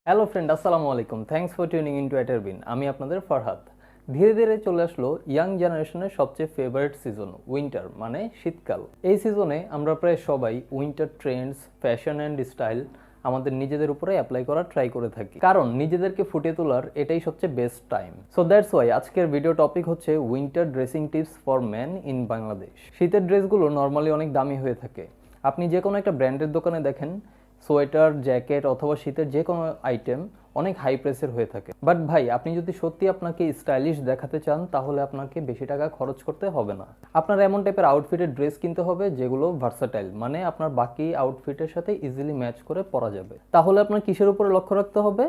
Hello friend, আসসালামু আলাইকুম। Thanks for tuning into AttireBin। আমি আপনাদের ফরহাদ। ধীরে ধীরে চলে আসলো ইয়াং জেনারেশনের সবচেয়ে ফেভারিট সিজন, উইন্টার মানে শীতকাল। এই সিজনে আমরা প্রায় সবাই winter Trends, fashion and style আমাদের নিজেদের উপরে অ্যাপ্লাই করার ট্রাই করে থাকি, কারণ নিজেদেরকে ফুটিয়ে তোলার এটাই সবচেয়ে best time. So that's why আজকের ভিডিও টপিক হচ্ছে winter dressing tips for men in Bangladesh. শীতের ড্রেসগুলো নর্মালি অনেক দামি হয়ে থাকে। আপনি যে কোনো একটা ব্র্যান্ডের দোকানে দেখেন, সোয়েটার, জ্যাকেট অথবা শীতের যে কোনো আইটেম অনেক হাই প্রাইসের হয়ে থাকে। বাট ভাই, আপনি যদি সত্যি আপনাকে স্টাইলিশ দেখাতে চান তাহলে আপনাকে বেশি টাকা খরচ করতে হবে না। আপনার এমন টাইপের আউটফিটের ড্রেস কিনতে হবে যেগুলো ভার্সাটাইল, মানে আপনার বাকি আউটফিটের সাথে ইজিলি ম্যাচ করে পরা যাবে। তাহলে আপনার কিসের উপরে লক্ষ্য রাখতে হবে?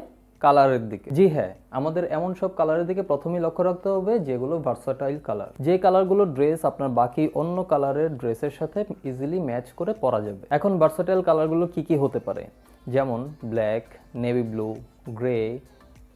কালারের দিকে। জি হ্যাঁ, আমাদের এমন সব কালারের দিকে প্রথমেই লক্ষ্য রাখতে হবে যেগুলো ভার্সাটাইল কালার, যে কালারগুলো ড্রেস আপনার বাকি অন্য কালারের ড্রেসের সাথে ইজিলি ম্যাচ করে পরা যাবে। এখন ভার্সাটাইল কালারগুলো কি কি হতে পারে? যেমন black, navy blue, grey,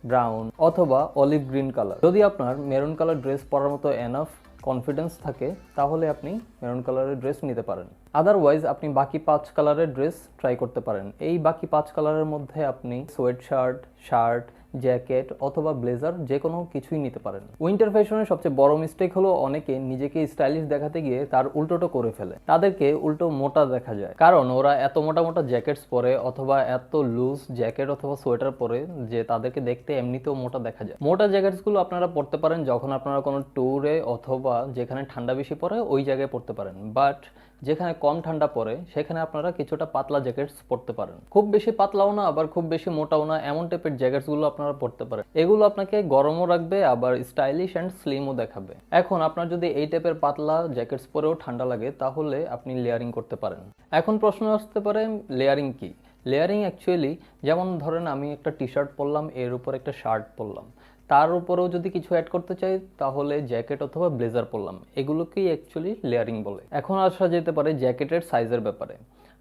brown অথবা অলিভ গ্রিন কালার। যদি আপনার মেরুন কালার ড্রেস পরার মতো এনাফ কনফিডেন্স থাকে তাহলে আপনি মেরুন কালারের ড্রেস নিতে পারেন। আদারওয়াইজ আপনি বাকি 5 কালারের ড্রেস ট্রাই করতে পারেন। এই বাকি 5 কালারের মধ্যে আপনি সোয়েট শার্ট, শার্ট, জ্যাকেট অথবা ব্লেজার যে কোনো কিছুই নিতে পারেন। উইন্টার ফ্যাশনের সবচেয়ে বড় মিস্টেক হলো অনেকে নিজেকে স্টাইলিশ দেখাতে গিয়ে তার উল্টোটা করে ফেলে। তাদেরকে উল্টো মোটা দেখা যায়, কারণ ওরা এত মোটা মোটা জ্যাকেটস পরে অথবা এত লুজ জ্যাকেট অথবা সোয়েটার পরে যে তাদেরকে দেখতে এমনিতেও মোটা দেখা যায়। মোটা জ্যাকেটসগুলো আপনারা পরতে পারেন যখন আপনারা কোনো ট্যুরে অথবা যেখানে ঠান্ডা বেশি পড়ে ওই জায়গায় পরতে পারেন। বাট যেখানে কম ঠান্ডা পড়ে সেখানে আপনারা কিছুটা পাতলা জ্যাকেটস পরতে পারেন। খুব বেশি পাতলাও না আবার খুব বেশি মোটাও না, এমন টাইপের জ্যাকেটসগুলো আপনারা পরতে পারেন। এগুলো আপনাকে গরমও রাখবে আবার স্টাইলিশ অ্যান্ড স্লিমও দেখাবে। এখন আপনার যদি এই টাইপের পাতলা জ্যাকেটস পরেও ঠান্ডা লাগে তাহলে আপনি লেয়ারিং করতে পারেন। এখন প্রশ্ন আসতে পারে, লেয়ারিং কি? লেয়ারিং অ্যাকচুয়ালি যেমন ধরেন আমি একটা টি শার্ট পরলাম, এর উপর একটা শার্ট পরলাম, তার উপরেও যদি কিছু অ্যাড করতে চাই তাহলে জ্যাকেট অথবা ব্লেজার পরলাম, এগুলোকেই অ্যাকচুয়ালি লেয়ারিং বলে। এখন আসা যেতে পারে জ্যাকেটের সাইজের ব্যাপারে।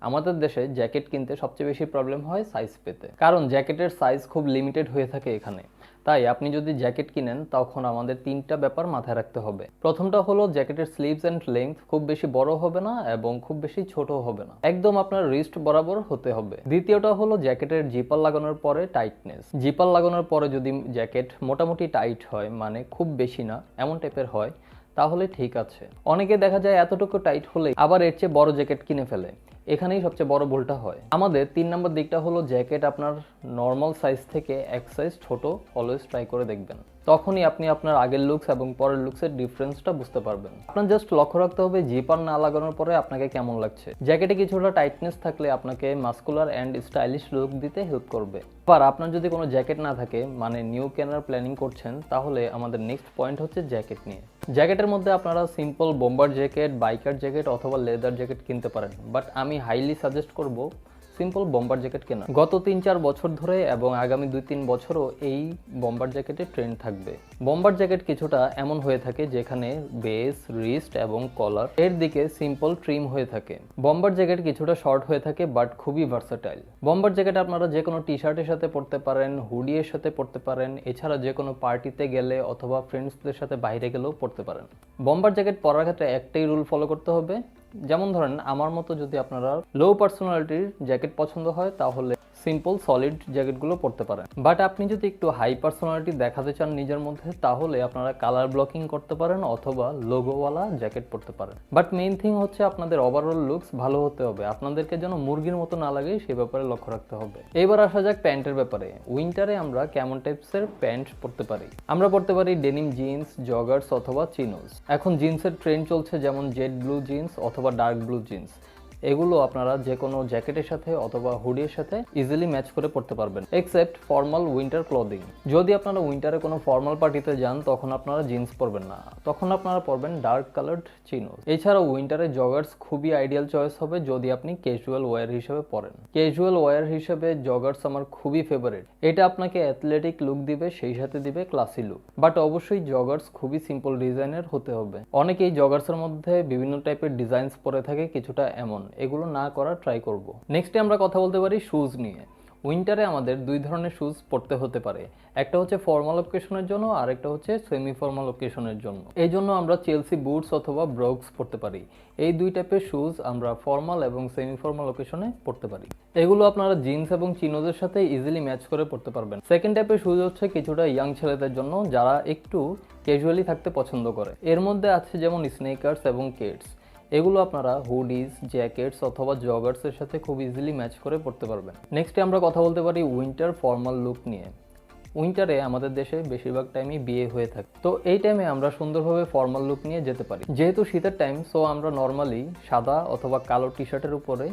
আমাদের দেশে জ্যাকেট কিনতে সবচেয়ে বেশি প্রবলেম হয় সাইজ পেতে, কারণ জ্যাকেটের সাইজ খুব লিমিটেড হয়ে থাকে এখানে। তাই আপনি যদি জ্যাকেট কিনেন তখন আমাদের 3টা ব্যাপার মাথায় রাখতে হবে। প্রথমটা হলো জ্যাকেটের স্লিভস অ্যান্ড লেংথ খুব বেশি বড় হবে না এবং খুব বেশি ছোট হবে না, একদম আপনার রিস্ট বরাবর হতে হবে। দ্বিতীয়টা হলো জ্যাকেটের জিপার লাগানোর পরে টাইটনেস। জিপার লাগানোর পরে যদি জ্যাকেট মোটামুটি টাইট হয়, মানে খুব বেশি না এমন টাইপের হয়, তাহলে ঠিক আছে। অনেকে দেখা যায় এতটুকু টাইট হলে আবার এর চেয়ে বড় জ্যাকেট কিনে ফেলে, এখানেই সবচেয়ে বড় ভুলটা হয়। আমাদের 3 নম্বর দিকটা হলো জ্যাকেট আপনার নর্মাল সাইজ থেকে এক সাইজ ছোট অলওয়েজ ট্রাই করে দেখবেন। তখনই আপনি আপনার আগের লুকস এবং পরের লুকসের ডিফারেন্সটা বুঝতে পারবেন। আপনার জাস্ট লক্ষ্য রাখতে হবে জিপার না লাগানোর পরে আপনাকে কেমন লাগছে। জ্যাকেটে কিছুটা টাইটনেস থাকলে আপনাকে মাস্কুলার অ্যান্ড স্টাইলিশ লুক দিতে হেল্প করবে। আবার আপনার যদি কোনো জ্যাকেট না থাকে, মানে নিউ কেনার প্ল্যানিং করছেন, তাহলে আমাদের নেক্সট পয়েন্ট হচ্ছে জ্যাকেট নিয়ে। জ্যাকেটের মধ্যে আপনারা simple bomber jacket, biker jacket অথবা লেদার জ্যাকেট কিনতে পারেন। বাট আমি হাইলি সাজেস্ট করব সিম্পল বোম্বার জ্যাকেট কেনা। গত 3-4 বছর ধরে এবং আগামী 2-3 বছরও এই বোম্বার জ্যাকেটের ট্রেন্ড থাকবে। বোম্বার জ্যাকেট কিছুটা এমন হয়ে থাকে যেখানে বেস, রিস্ট এবং কলার এর দিকে সিম্পল ট্রিম হয়ে থাকে। বোম্বার জ্যাকেট কিছুটা শর্ট হয়ে থাকে বাট খুবই ভার্সাটাইল। বোম্বার জ্যাকেট আপনারা যে কোনো টি শার্টের সাথে পরতে পারেন, হুডি এর সাথে পরতে পারেন, এছাড়া যে কোনো পার্টিতে গেলে অথবা ফ্রেন্ডসদের সাথে বাইরে গেলেও পরতে পারেন। বোম্বার জ্যাকেট পরার ক্ষেত্রে একটাই রুল ফলো করতে হবে। যেমন ধরেন আমার মতো যদি আপনারা লো পার্সোনালিটির জ্যাকেট পছন্দ হয় তাহলে সিম্পল সলিড জ্যাকেটগুলো পরতে পারেন। বাট আপনি যদি একটু হাই পার্সোনালিটি দেখাতে চান নিজের মধ্যে তাহলে আপনারা কালার ব্লকিং করতে পারেন অথবা লোগোওয়ালা জ্যাকেট পরতে পারেন। বাট মেইন থিং হচ্ছে আপনাদের ওভারঅল লুকস ভালো হতে হবে, আপনাদেরকে যেন মুরগির মতো না লাগে সে ব্যাপারে লক্ষ্য রাখতে হবে। এবার আসা যাক প্যান্টের ব্যাপারে। উইন্টারে আমরা কেমন টাইপসের প্যান্ট পরতে পারি? আমরা পরতে পারি ডেনিম জিন্স, জগার্স অথবা চিনোস। এখন জিন্সের ট্রেন্ড চলছে, যেমন জেড ব্লু জিন্স অথবা ডার্ক ব্লু জিন্স। এগুলো আপনারা যে কোনো জ্যাকেটের সাথে অথবা হুডির সাথে ইজিলি ম্যাচ করে পরতে পারবেন, এক্সেপ্ট ফর্মাল উইন্টার ক্লোদিং। যদি আপনারা উইন্টারে কোনো ফর্মাল পার্টিতে যান তখন আপনারা জিন্স পরবেন না, তখন আপনারা পরবেন ডার্ক কালার্ড চিনোস। এছাড়াও উইন্টারে জগার্স খুবই আইডিয়াল চয়েস হবে যদি আপনি ক্যাজুয়াল ওয়্যার হিসেবে পরেন। ক্যাজুয়াল ওয়্যার হিসেবে জগার্স আমার খুবই ফেভারিট। এটা আপনাকে অ্যাথলেটিক লুক দিবে, সেই সাথে দিবে ক্লাসি লুক। বাট অবশ্যই জগার্স খুবই সিম্পল ডিজাইনের হতে হবে। অনেকেই জগার্সের মধ্যে বিভিন্ন টাইপের ডিজাইনস পরে থাকে কিছুটা এমন, এগুলো না করার ট্রাই করব। নেক্সটে আমরা কথা বলতে পারি শুজ নিয়ে। উইন্টারে আমাদের দুই ধরনের শুজ পরতে হতে পারে, একটা হচ্ছে ফর্মাল অকেশনের জন্য আর একটা হচ্ছে সেমি ফর্মাল অকেশনের জন্য। এই জন্য আমরা চেলসি বুটস অথবা ব্রোক্স পরতে পারি। এই দুই টাইপের শুজ আমরা ফর্মাল এবং সেমি ফর্মাল অকেশনে পরতে পারি। এগুলো আপনারা জিন্স এবং চিনোজের সাথে ইজিলি ম্যাচ করে পরতে পারবেন। সেকেন্ড টাইপের শুজ হচ্ছে কিছুটা ইয়াং ছেলেদের জন্য, যারা একটু ক্যাজুয়ালি থাকতে পছন্দ করে। এর মধ্যে আছে যেমন স্নেকার্স এবং কেটস। এগুলো আপনারা হুডিজ, জ্যাকেটস অথবা জগার্সের সাথে খুব ইজিলি ম্যাচ করে পরতে পারবেন। নেক্সটে আমরা কথা বলতে পারি উইন্টার ফর্মাল লুক নিয়ে। উইন্টারে আমাদের দেশে বেশিরভাগ টাইমই বিয়ে হয়ে থাকে, তো এই টাইমে আমরা সুন্দরভাবে ফর্মাল লুক নিয়ে যেতে পারি। যেহেতু শীতের টাইম, সো আমরা নর্মালি সাদা অথবা কালো টি শার্টের উপরে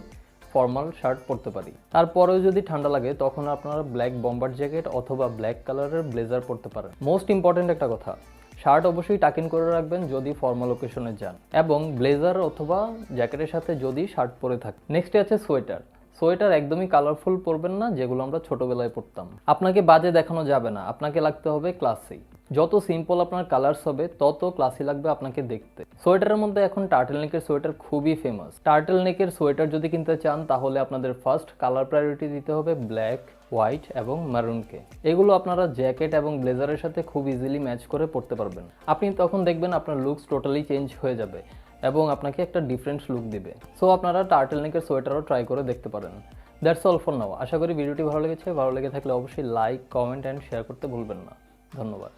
ফর্মাল শার্ট পরতে পারি। তারপরেও যদি ঠান্ডা লাগে তখন আপনারা ব্ল্যাক বম্বার জ্যাকেট অথবা ব্ল্যাক কালারের ব্লেজার পরতে পারেন। মোস্ট ইম্পর্টেন্ট একটা কথা, শার্ট অবশ্যই টাক ইন করে রাখবেন যদি ফর্মাল ওকেশনে যান, এবং ব্লেজার অথবা জ্যাকেটের সাথে যদি শার্ট পরে থাকে। নেক্সটে আছে সোয়েটার। সোয়েটার একদমই কালারফুল পরবেন না, যেগুলো আমরা ছোটবেলায় পরতাম। আপনাকে বাজে দেখানো যাবে না, আপনাকে লাগতে হবে ক্লাসি। যত সিম্পল আপনার কালার্স হবে তত ক্লাসি লাগবে আপনাকে দেখতে। সোয়েটারের মধ্যে এখন টার্টেল নেকের সোয়েটার খুবই ফেমাস। টার্টেল নেকের সোয়েটার যদি কিনতে চান তাহলে আপনাদের ফার্স্ট কালার প্রায়োরিটি দিতে হবে ব্ল্যাক, হোয়াইট এবং মারুনকে। এগুলো আপনারা জ্যাকেট এবং ব্লেজারের সাথে খুব ইজিলি ম্যাচ করে পরতে পারবেন। আপনি তখন দেখবেন আপনার লুকস টোটালি চেঞ্জ হয়ে যাবে এবং আপনাকে একটা ডিফারেন্ট লুক দিবে। সো আপনারা টার্টেল নেকের সোয়েটারও ট্রাই করে দেখতে পারেন। That's all for now. আশা করি ভিডিওটি ভালো লেগেছে। ভালো লেগে থাকলে অবশ্যই লাইক, কমেন্ট অ্যান্ড শেয়ার করতে ভুলবেন না। ধন্যবাদ।